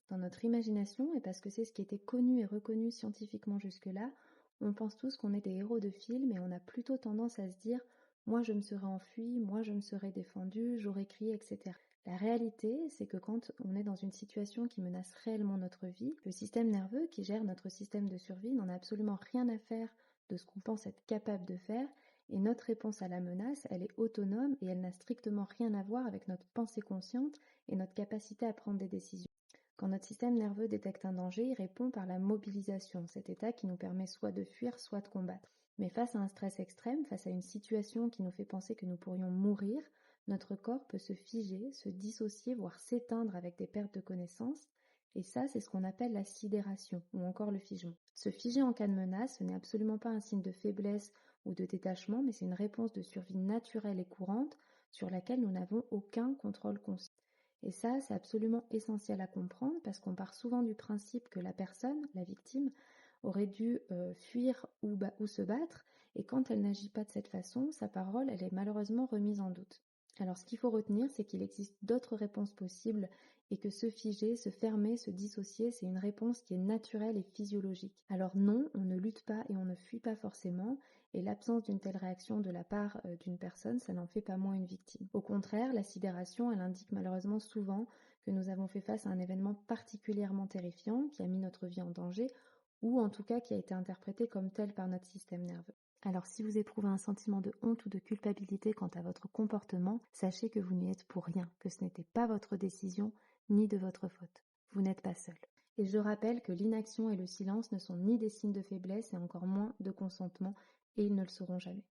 Dans notre imagination, et parce que c'est ce qui était connu et reconnu scientifiquement jusque-là, on pense tous qu'on est des héros de film et on a plutôt tendance à se dire moi je me serais enfui, moi je me serais défendu, j'aurais crié, etc. La réalité, c'est que quand on est dans une situation qui menace réellement notre vie, le système nerveux qui gère notre système de survie n'en a absolument rien à faire de ce qu'on pense être capable de faire, et notre réponse à la menace, elle est autonome et elle n'a strictement rien à voir avec notre pensée consciente et notre capacité à prendre des décisions. Quand notre système nerveux détecte un danger, il répond par la mobilisation, cet état qui nous permet soit de fuir, soit de combattre. Mais face à un stress extrême, face à une situation qui nous fait penser que nous pourrions mourir, notre corps peut se figer, se dissocier, voire s'éteindre avec des pertes de connaissance. Et ça, c'est ce qu'on appelle la sidération, ou encore le figement. Se figer en cas de menace, ce n'est absolument pas un signe de faiblesse ou de détachement, mais c'est une réponse de survie naturelle et courante sur laquelle nous n'avons aucun contrôle conscient. Et ça, c'est absolument essentiel à comprendre parce qu'on part souvent du principe que la personne, la victime, aurait dû fuir ou se battre, et quand elle n'agit pas de cette façon, sa parole, elle est malheureusement remise en doute. Alors ce qu'il faut retenir, c'est qu'il existe d'autres réponses possibles et que se figer, se fermer, se dissocier, c'est une réponse qui est naturelle et physiologique. Alors non, on ne lutte pas et on ne fuit pas forcément, et l'absence d'une telle réaction de la part d'une personne, ça n'en fait pas moins une victime. Au contraire, la sidération, elle indique malheureusement souvent que nous avons fait face à un événement particulièrement terrifiant qui a mis notre vie en danger, ou en tout cas qui a été interprété comme tel par notre système nerveux. Alors si vous éprouvez un sentiment de honte ou de culpabilité quant à votre comportement, sachez que vous n'y êtes pour rien, que ce n'était pas votre décision ni de votre faute. Vous n'êtes pas seul. Et je rappelle que l'inaction et le silence ne sont ni des signes de faiblesse et encore moins de consentement, et ils ne le seront jamais.